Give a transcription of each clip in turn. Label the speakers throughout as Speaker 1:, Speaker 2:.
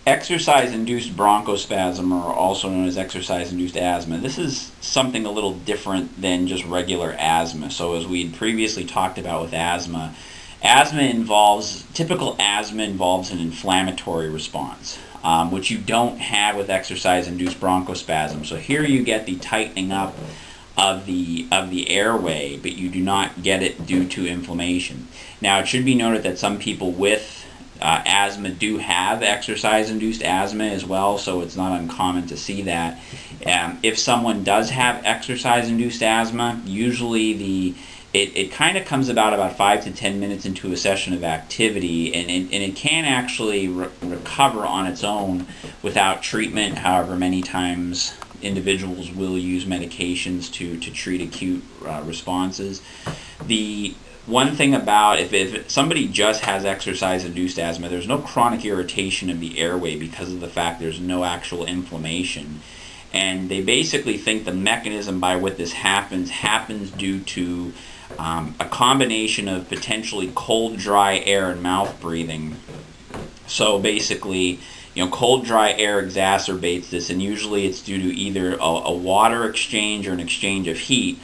Speaker 1: Exercise-induced bronchospasm, or also known as exercise-induced asthma, this is something a little different than just regular asthma. So as we had previously talked about with asthma, typical asthma involves an inflammatory response, which you don't have with exercise-induced bronchospasm. So here you get the tightening up of the airway, but you do not get it due to inflammation. Now, it should be noted that some people with asthma do have exercise-induced asthma as well, so it's not uncommon to see that. If someone does have exercise-induced asthma, usually it kind of comes about 5 to 10 minutes into a session of activity, and it can actually recover on its own without treatment. However, many times individuals will use medications to treat acute responses. The one thing about if somebody just has exercise-induced asthma, there's no chronic irritation of the airway because of the fact there's no actual inflammation. And they basically think the mechanism by what this happens due to a combination of potentially cold, dry air and mouth breathing. So basically, cold, dry air exacerbates this, and usually it's due to either a water exchange or an exchange of heat.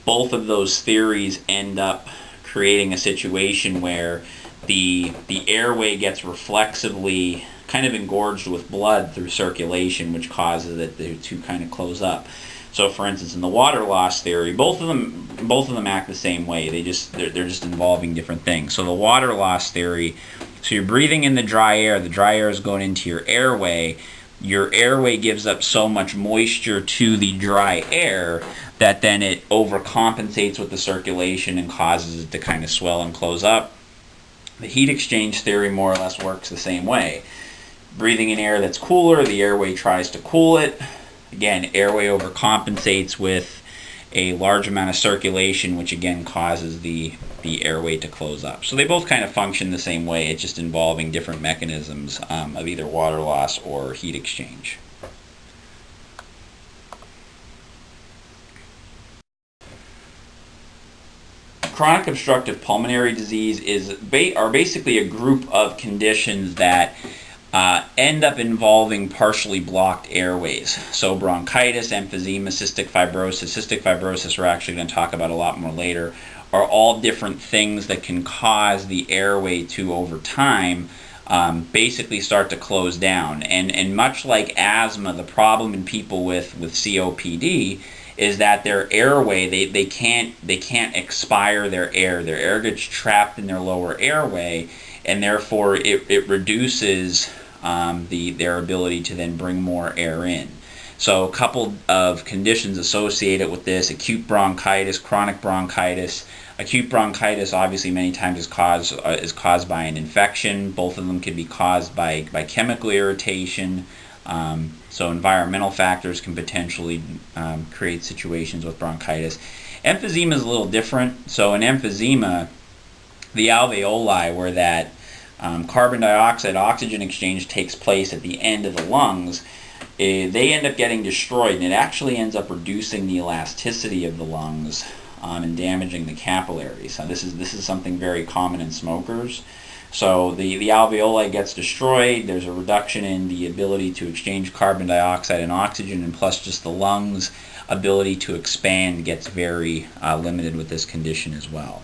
Speaker 1: Both of those theories end up creating a situation where the airway gets reflexively kind of engorged with blood through circulation, which causes it to kind of close up. So, for instance, in the water loss theory, both of them act the same way. They're just involving different things. So the water loss theory, so you're breathing in the dry air is going into your airway. Your airway gives up so much moisture to the dry air that then it overcompensates with the circulation and causes it to kind of swell and close up. The heat exchange theory more or less works the same way. Breathing in air that's cooler, the airway tries to cool it. Again, airway overcompensates with a large amount of circulation, which again causes the airway to close up. So they both kind of function the same way, it's just involving different mechanisms of either water loss or heat exchange. Chronic obstructive pulmonary disease are basically a group of conditions that end up involving partially blocked airways. So bronchitis, emphysema, cystic fibrosis we're actually going to talk about a lot more later, are all different things that can cause the airway to, over time, basically start to close down. And much like asthma, the problem in people with COPD is that their airway, they can't expire their air. Their air gets trapped in their lower airway, and therefore it reduces their ability to then bring more air in. So a couple of conditions associated with this: acute bronchitis, chronic bronchitis. Acute bronchitis obviously many times is caused by an infection. Both of them can be caused by chemical irritation. So environmental factors can potentially create situations with bronchitis. Emphysema is a little different. So in emphysema, the alveoli, where that carbon dioxide oxygen exchange takes place at the end of the lungs, they end up getting destroyed, and it actually ends up reducing the elasticity of the lungs and damaging the capillaries. So this is something very common in smokers. So the alveoli gets destroyed, there's a reduction in the ability to exchange carbon dioxide and oxygen, and plus just the lungs' ability to expand gets very limited with this condition as well.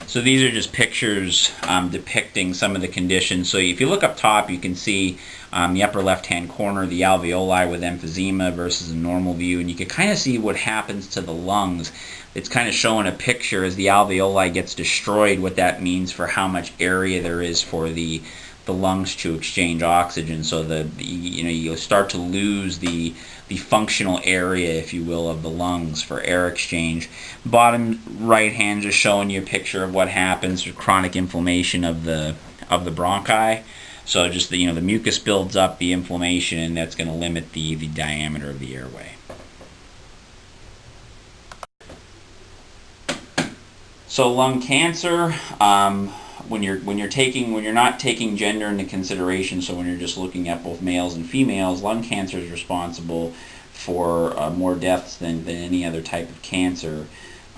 Speaker 1: So these are just pictures depicting some of the conditions. So if you look up top, you can see the upper left-hand corner, the alveoli with emphysema versus a normal view, and you can kind of see what happens to the lungs. It's kind of showing a picture as the alveoli gets destroyed, what that means for how much area there is for the lungs to exchange oxygen. So you start to lose the functional area, if you will, of the lungs for air exchange. Bottom right hand just showing you a picture of what happens with chronic inflammation of the bronchi. So just the mucus builds up, the inflammation, and that's going to limit the diameter of the airway. So lung cancer, when you're not taking gender into consideration, so when you're just looking at both males and females, lung cancer is responsible for more deaths than any other type of cancer.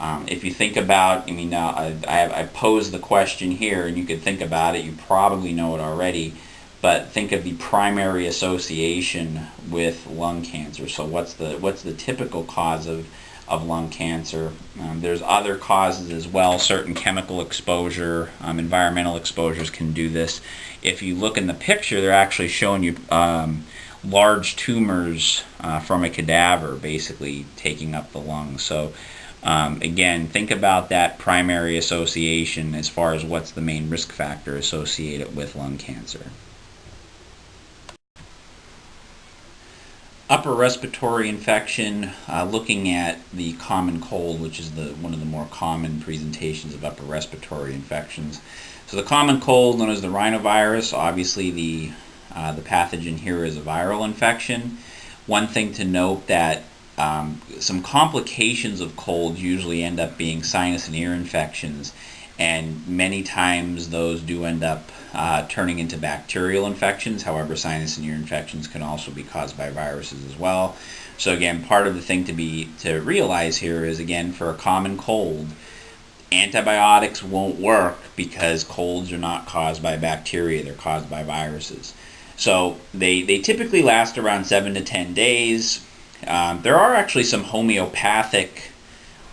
Speaker 1: If you think about, I mean, I posed the question here, and you could think about it. You probably know it already, but think of the primary association with lung cancer. So what's the typical cause of lung cancer? There's other causes as well. Certain chemical exposure, environmental exposures can do this. If you look in the picture, they're actually showing you large tumors from a cadaver, basically taking up the lungs. So again, think about that primary association as far as what's the main risk factor associated with lung cancer. Upper respiratory infection, looking at the common cold, which is one of the more common presentations of upper respiratory infections. So the common cold, known as the rhinovirus, obviously the pathogen here is a viral infection. One thing to note that some complications of colds usually end up being sinus and ear infections, and many times those do end up turning into bacterial infections. However, sinus and ear infections can also be caused by viruses as well. So again, part of the thing to realize here is, again, for a common cold, antibiotics won't work because colds are not caused by bacteria, they're caused by viruses. So they typically last around 7 to 10 days. There are actually some homeopathic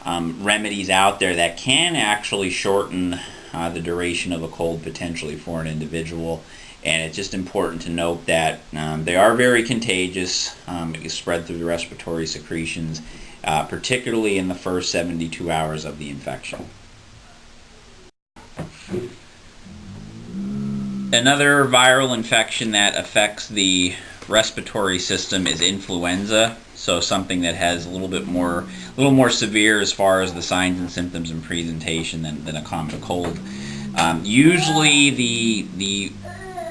Speaker 1: remedies out there that can actually shorten the duration of a cold potentially for an individual, and it's just important to note that they are very contagious. It is spread through the respiratory secretions, particularly in the first 72 hours of the infection. Another viral infection that affects the respiratory system is influenza. So something that has a little more severe as far as the signs and symptoms and presentation than a common cold. Usually the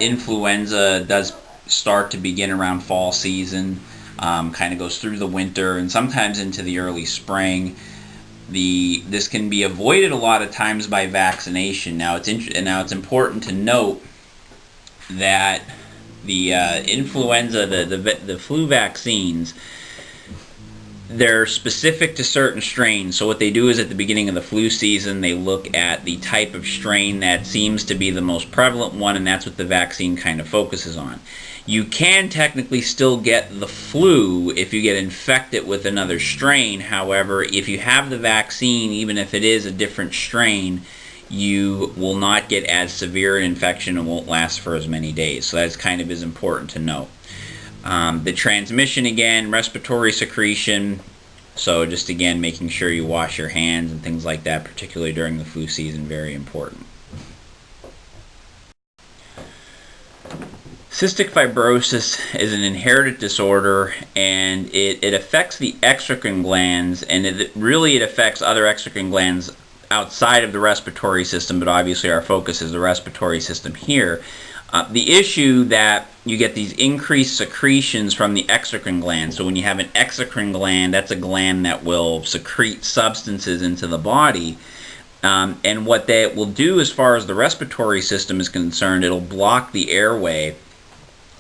Speaker 1: influenza does start to begin around fall season, kind of goes through the winter and sometimes into the early spring. This can be avoided a lot of times by vaccination. Now it's important to note that the influenza, the flu vaccines, they're specific to certain strains. So what they do is at the beginning of the flu season, they look at the type of strain that seems to be the most prevalent one, and that's what the vaccine kind of focuses on. You can technically still get the flu if you get infected with another strain. However, if you have the vaccine, even if it is a different strain, you will not get as severe an infection and won't last for as many days. So that's kind of is important to note. The transmission, again, respiratory secretion, so just again making sure you wash your hands and things like that, particularly during the flu season, very important. Cystic fibrosis is an inherited disorder, and it affects the exocrine glands, and it affects other exocrine glands outside of the respiratory system, but obviously our focus is the respiratory system here. The issue that you get these increased secretions from the exocrine gland. So when you have an exocrine gland, that's a gland that will secrete substances into the body. And what that will do as far as the respiratory system is concerned, it'll block the airway.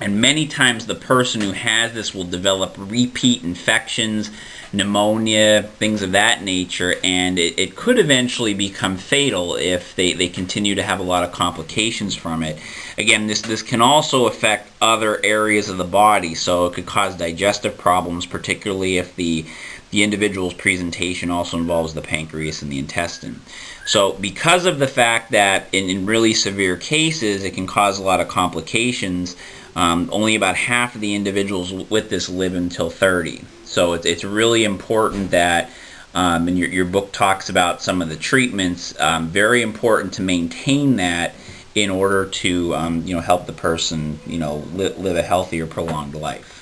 Speaker 1: And many times the person who has this will develop repeat infections, pneumonia, things of that nature, and it could eventually become fatal if they continue to have a lot of complications from it. Again, this can also affect other areas of the body, so it could cause digestive problems, particularly if the individual's presentation also involves the pancreas and the intestine. So because of the fact that in really severe cases it can cause a lot of complications, only about half of the individuals with this live until 30. So it's really important that, and your book talks about some of the treatments, very important to maintain that in order to help the person live a healthier, prolonged life.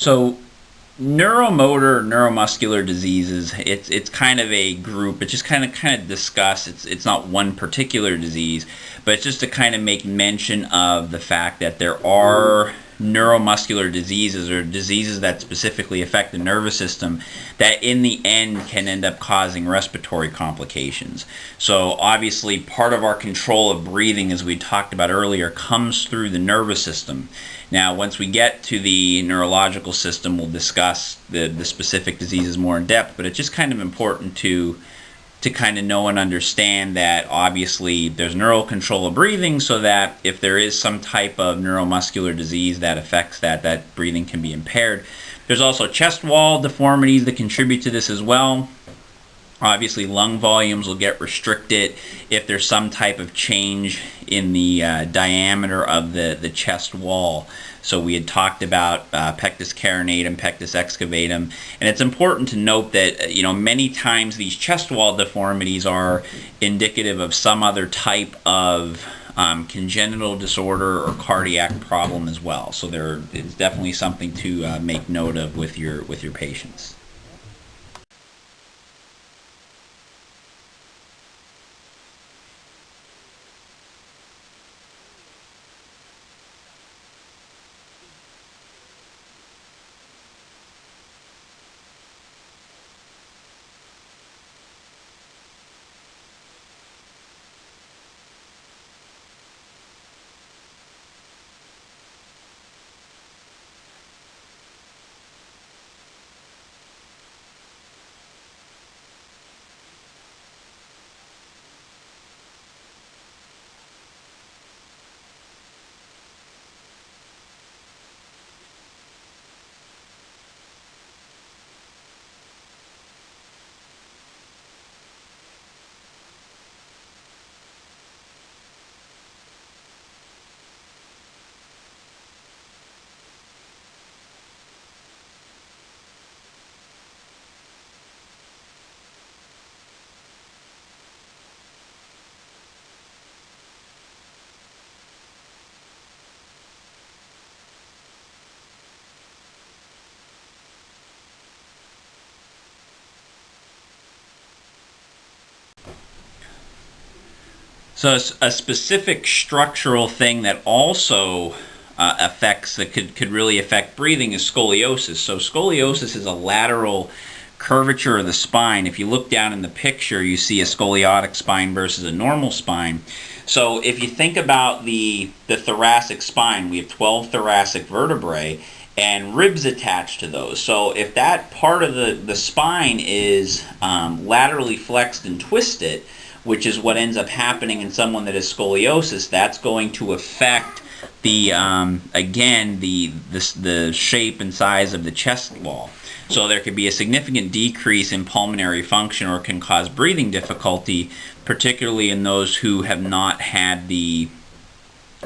Speaker 1: So neuromotor, neuromuscular diseases, it's kind of a group. It's just kind of discuss. It's not one particular disease, but it's just to kind of make mention of the fact that there are neuromuscular diseases, or diseases that specifically affect the nervous system, that in the end can end up causing respiratory complications. So obviously part of our control of breathing, as we talked about earlier, comes through the nervous system. Now, once we get to the neurological system, we'll discuss the specific diseases more in depth, but it's just kind of important to kind of know and understand that obviously there's neural control of breathing, so that if there is some type of neuromuscular disease that affects that breathing can be impaired. There's also chest wall deformities that contribute to this as well. Obviously, lung volumes will get restricted if there's some type of change in the diameter of the chest wall. So we had talked about pectus carinatum, pectus excavatum, and it's important to note that many times these chest wall deformities are indicative of some other type of congenital disorder or cardiac problem as well. So it's definitely something to make note of with your patients. So a specific structural thing that also could really affect breathing is scoliosis. So scoliosis is a lateral curvature of the spine. If you look down in the picture, you see a scoliotic spine versus a normal spine. So if you think about the thoracic spine, we have 12 thoracic vertebrae and ribs attached to those. So if that part of the spine is laterally flexed and twisted, which is what ends up happening in someone that has scoliosis, that's going to affect the shape and size of the chest wall. So there could be a significant decrease in pulmonary function, or can cause breathing difficulty, particularly in those who have not had the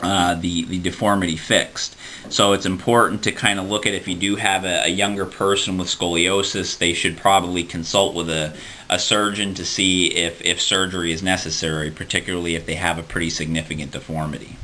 Speaker 1: deformity fixed. So it's important to kind of look at, if you do have a younger person with scoliosis, they should probably consult with a surgeon to see if surgery is necessary, particularly if they have a pretty significant deformity.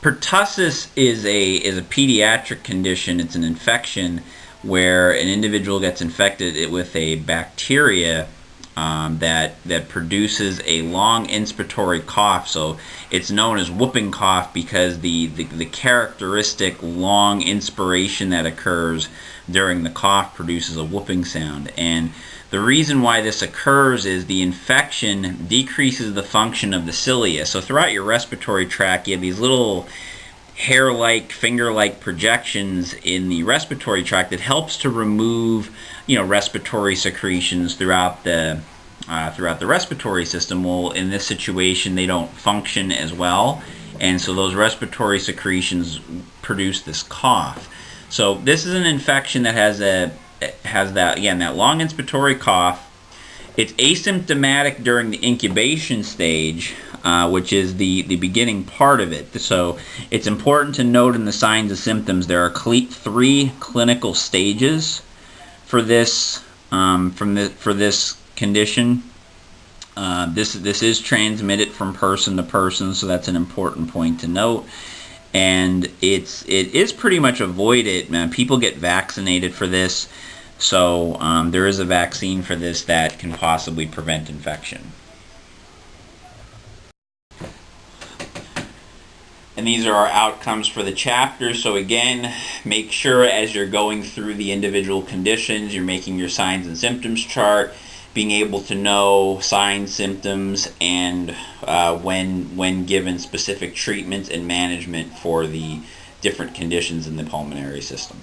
Speaker 1: Pertussis is a pediatric condition. It's an infection where an individual gets infected with a bacteria that produces a long inspiratory cough. So it's known as whooping cough because the characteristic long inspiration that occurs during the cough produces a whooping sound. And the reason why this occurs is the infection decreases the function of the cilia. So throughout your respiratory tract, you have these little hair-like, finger-like projections in the respiratory tract that helps to remove, respiratory secretions throughout the respiratory system. Well, in this situation, they don't function as well, and so those respiratory secretions produce this cough. So this is an infection that has that long inspiratory cough. It's asymptomatic during the incubation stage, which is the beginning part of it. So it's important to note in the signs and symptoms there are 3 clinical stages for this for this condition. This is transmitted from person to person, so that's an important point to note. and it is pretty much avoided. People get vaccinated for this, so there is a vaccine for this that can possibly prevent infection. And these are our outcomes for the chapter. So again, make sure as you're going through the individual conditions, you're making your signs and symptoms chart, being able to know signs, symptoms, and when given specific treatments and management for the different conditions in the pulmonary system.